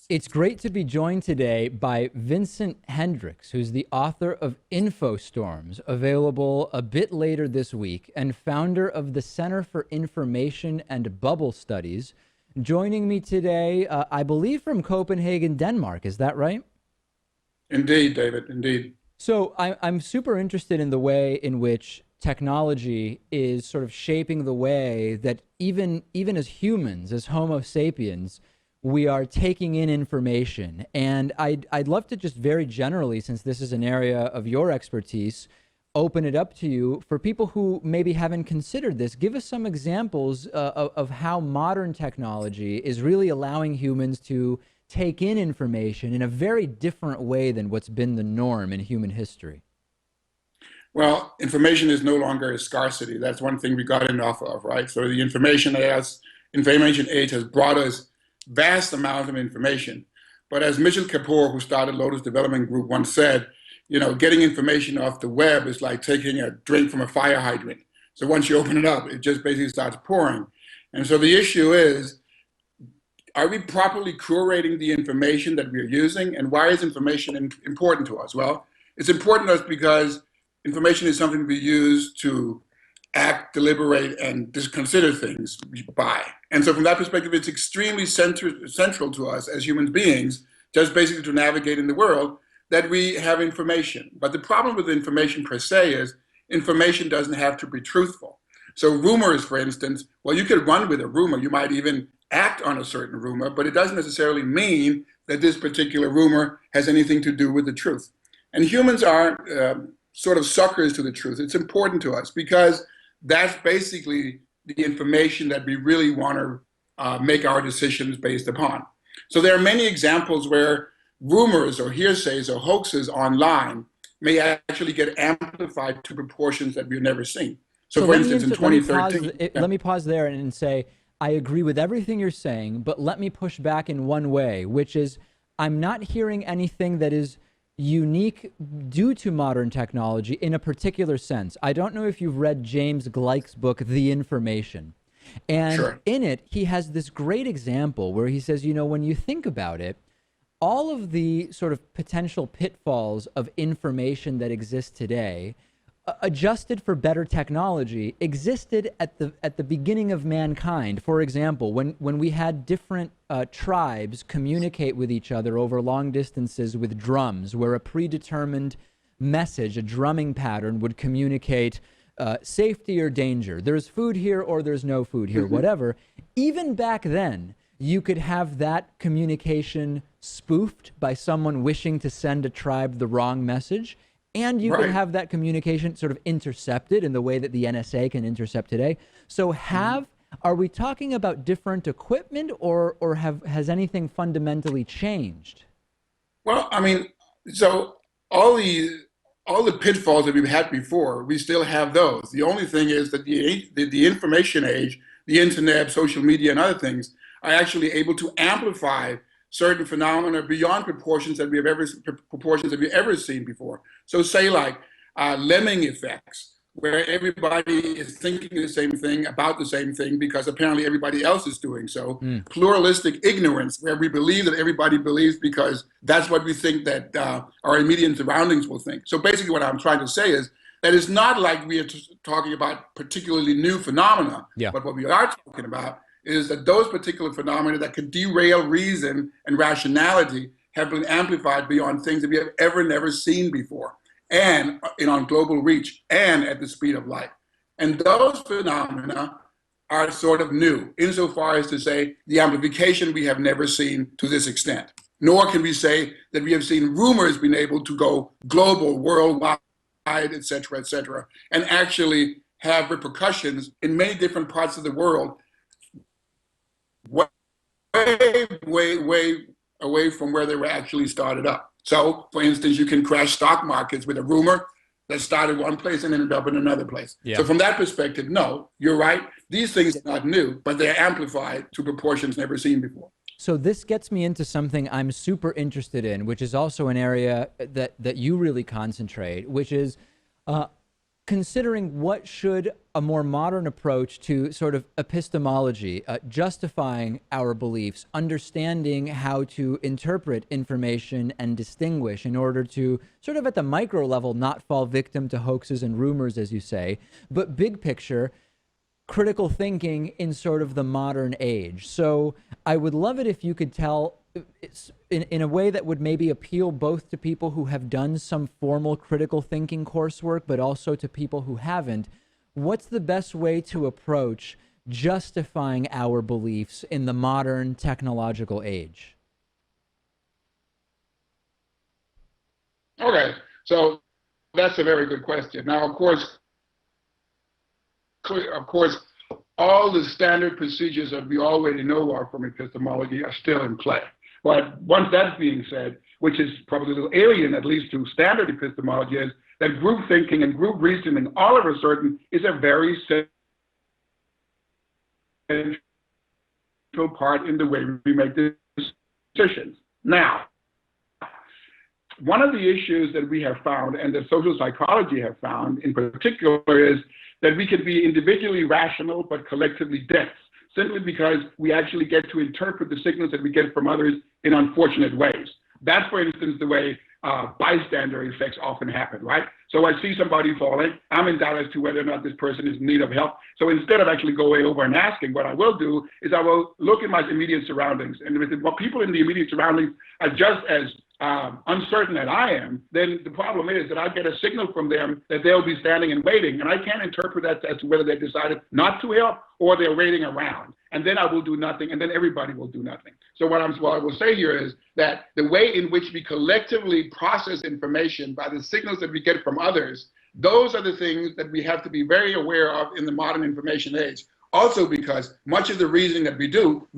It's great to be joined today by Vincent Hendricks, who's the author of INFOSTORMS, available a bit later this week, and founder of the Center for Information and Bubble Studies. Joining me today, I believe from Copenhagen, Denmark. Is that right? Indeed, David, indeed. So I'm super interested in the way in which technology is sort of shaping the way that even as humans, as Homo sapiens, we are taking in information. And I'd love to just very generally, since this is an area of your expertise, open it up to you for people who maybe haven't considered this. Give us some examples of how modern technology is really allowing humans to take in information in a very different way than what's been the norm in human history. Well, information is no longer a scarcity. That's one thing we got enough of, right? So the information age has brought us vast amounts of information. But as Mitchell Kapoor, who started Lotus Development Group, once said, you know, getting information off the web is like taking a drink from a fire hydrant. So once you open it up, it just basically starts pouring. And so the issue is, are we properly curating the information that we're using? And why is information important to us? Well, it's important to us because information is something we use to act, deliberate, and just consider things by. And so from that perspective, it's extremely central to us as human beings, just basically to navigate in the world, that we have information. But the problem with information per se is information doesn't have to be truthful. So rumors, for instance, well, you could run with a rumor. You might even act on a certain rumor, but it doesn't necessarily mean that this particular rumor has anything to do with the truth. And humans are sort of suckers to the truth. It's important to us because that's basically the information that we really want to make our decisions based upon. So there are many examples where rumors or hearsays or hoaxes online may actually get amplified to proportions that we've never seen. So for instance, in 2013... Let me pause there and say, I agree with everything you're saying, but let me push back in one way, which is I'm not hearing anything that is unique due to modern technology in a particular sense. I don't know if you've read James Gleick's book, The Information. And Sure. In it, he has this great example where he says, you know, when you think about it, all of the sort of potential pitfalls of information that exist today, adjusted for better technology, existed at the beginning of mankind. For example, when we had different tribes communicate with each other over long distances with drums, where a predetermined message, a drumming pattern, would communicate safety or danger. There's food here or there's no food here, whatever. Even back then, you could have that communication spoofed by someone wishing to send a tribe the wrong message. And you could have that communication sort of intercepted in the way that the NSA can intercept today. So are we talking about different equipment or has anything fundamentally changed? Well, I mean, so all the pitfalls that we've had before, we still have those. The only thing is that the information age, the internet, social media, and other things are actually able to amplify certain phenomena beyond proportions that we've ever seen before. So say like lemming effects, where everybody is thinking the same thing about the same thing because apparently everybody else is doing so. Pluralistic ignorance, where we believe that everybody believes because that's what we think that our immediate surroundings will think. So basically what I'm trying to say is that it's not like we are talking about particularly new phenomena, but what we are talking about is that those particular phenomena that could derail reason and rationality have been amplified beyond things that we have never seen before, and on global reach and at the speed of light. And those phenomena are sort of new, insofar as to say the amplification we have never seen to this extent. Nor can we say that we have seen rumors being able to go global, worldwide, et cetera, and actually have repercussions in many different parts of the world, way away from where they were actually started up. So, for instance, you can crash stock markets with a rumor that started one place and ended up in another place. So from that perspective, no, you're right. These things are not new, but they're amplified to proportions never seen before. So this gets me into something I'm super interested in, which is also an area that you really concentrate, which is considering what should a more modern approach to sort of epistemology, justifying our beliefs, understanding how to interpret information and distinguish in order to sort of at the micro level not fall victim to hoaxes and rumors, as you say, but big picture, critical thinking in sort of the modern age. So I would love it if you could tell in a way that would maybe appeal both to people who have done some formal critical thinking coursework, but also to people who haven't. What's the best way to approach justifying our beliefs in the modern technological age? Okay, so that's a very good question. Now, of course, all the standard procedures that we already know are from epistemology are still in play. But once that's being said, which is probably a little alien, at least to standard epistemology, is that group thinking and group reasoning, all of a sudden, is a very central part in the way we make decisions. Now, one of the issues that we have found, and that social psychology have found in particular, is that we can be individually rational but collectively dense, simply because we actually get to interpret the signals that we get from others in unfortunate ways. That's, for instance, the way bystander effects often happen, right? So I see somebody falling, I'm in doubt as to whether or not this person is in need of help. So instead of actually going over and asking, what I will do is I will look at my immediate surroundings. And if the people in the immediate surroundings are just as uncertain as I am, then the problem is that I get a signal from them that they'll be standing and waiting, and I can't interpret that as to whether they decided not to help or they're waiting around. And then I will do nothing, and then everybody will do nothing. So what I will say here is that the way in which we collectively process information by the signals that we get from others, those are the things that we have to be very aware of in the modern information age. Also because much of the reasoning that we do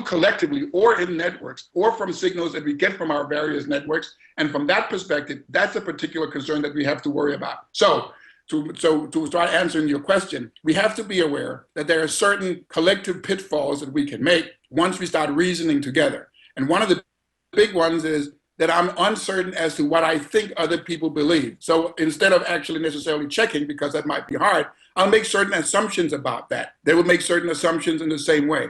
collectively or in networks or from signals that we get from our various networks. And from that perspective, that's a particular concern that we have to worry about. So to start answering your question, we have to be aware that there are certain collective pitfalls that we can make once we start reasoning together. And one of the big ones is that I'm uncertain as to what I think other people believe. So instead of actually necessarily checking, because that might be hard, I'll make certain assumptions about that. They will make certain assumptions in the same way.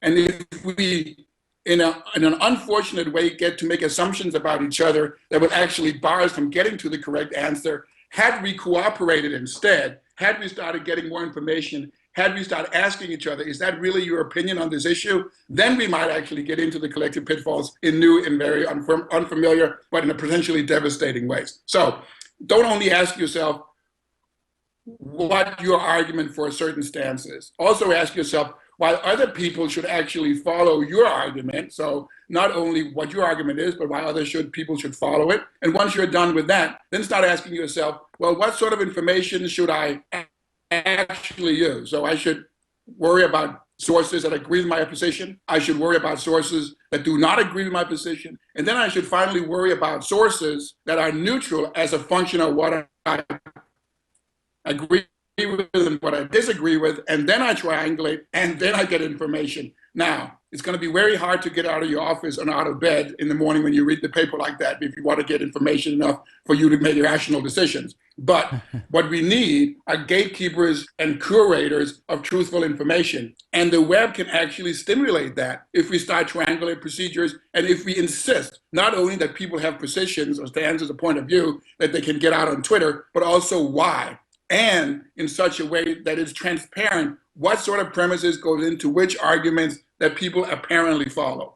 And if we, in an unfortunate way, get to make assumptions about each other that would actually bar us from getting to the correct answer, had we cooperated instead, had we started getting more information, had we started asking each other, is that really your opinion on this issue? Then we might actually get into the collective pitfalls in new and very unfamiliar, but in a potentially devastating ways. So don't only ask yourself what your argument for a certain stance is. Also ask yourself why other people should actually follow your argument. So not only what your argument is, but why people should follow it. And once you're done with that, then start asking yourself, well, what sort of information should I actually use? So I should worry about sources that agree with my position. I should worry about sources that do not agree with my position. And then I should finally worry about sources that are neutral as a function of what I agree with and what I disagree with, and then I triangulate, and then I get information. Now, it's going to be very hard to get out of your office and out of bed in the morning when you read the paper like that if you want to get information enough for you to make rational decisions. But what we need are gatekeepers and curators of truthful information. And the web can actually stimulate that if we start triangulate procedures and if we insist not only that people have positions or stances or point of view that they can get out on Twitter, but also why. And in such a way that it's transparent what sort of premises goes into which arguments that people apparently follow.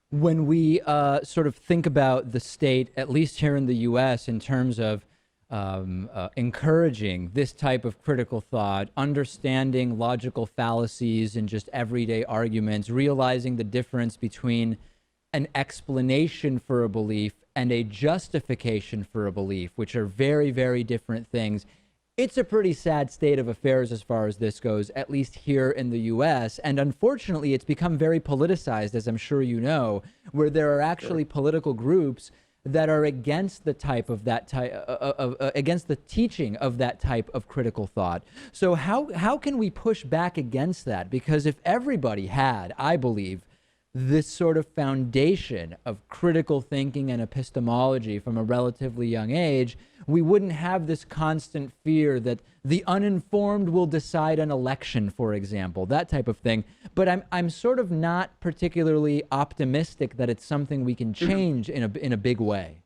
When we sort of think about the state, at least here in the U.S., in terms of encouraging this type of critical thought, understanding logical fallacies and just everyday arguments, realizing the difference between an explanation for a belief and a justification for a belief, which are very, very different things. It's a pretty sad state of affairs as far as this goes, at least here in the U.S. And unfortunately, it's become very politicized, as I'm sure you know, where there are actually political groups that are against the type of that type against the teaching of that type of critical thought. So how can we push back against that? Because if everybody had, I believe, this sort of foundation of critical thinking and epistemology from a relatively young age, we wouldn't have this constant fear that the uninformed will decide an election, for example, that type of thing. But I'm sort of not particularly optimistic that it's something we can change in a big way.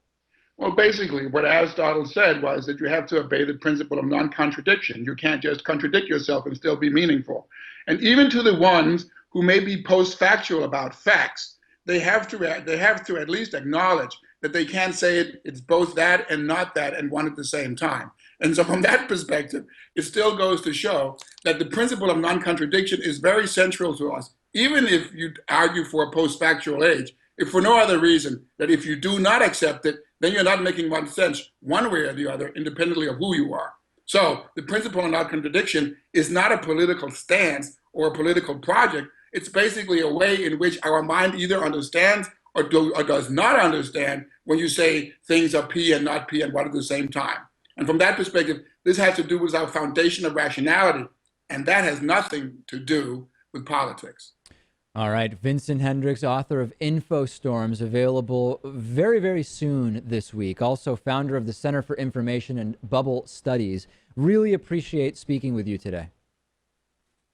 Well, basically, what Aristotle said was that you have to obey the principle of non-contradiction. You can't just contradict yourself and still be meaningful. And even to the ones who may be post-factual about facts, they have to at least acknowledge that they can't say it's both that and not that and one at the same time. And so from that perspective, it still goes to show that the principle of non-contradiction is very central to us, even if you argue for a post-factual age, if for no other reason that if you do not accept it, then you're not making much sense one way or the other, independently of who you are. So the principle of non-contradiction is not a political stance or a political project. It's basically a way in which our mind either understands or does not understand when you say things are P and not P and one at the same time. And from that perspective, this has to do with our foundation of rationality, and that has nothing to do with politics. All right. Vincent Hendricks, author of INFOSTORMS, available very, very soon this week. Also founder of the Center for Information and Bubble Studies. Really appreciate speaking with you today.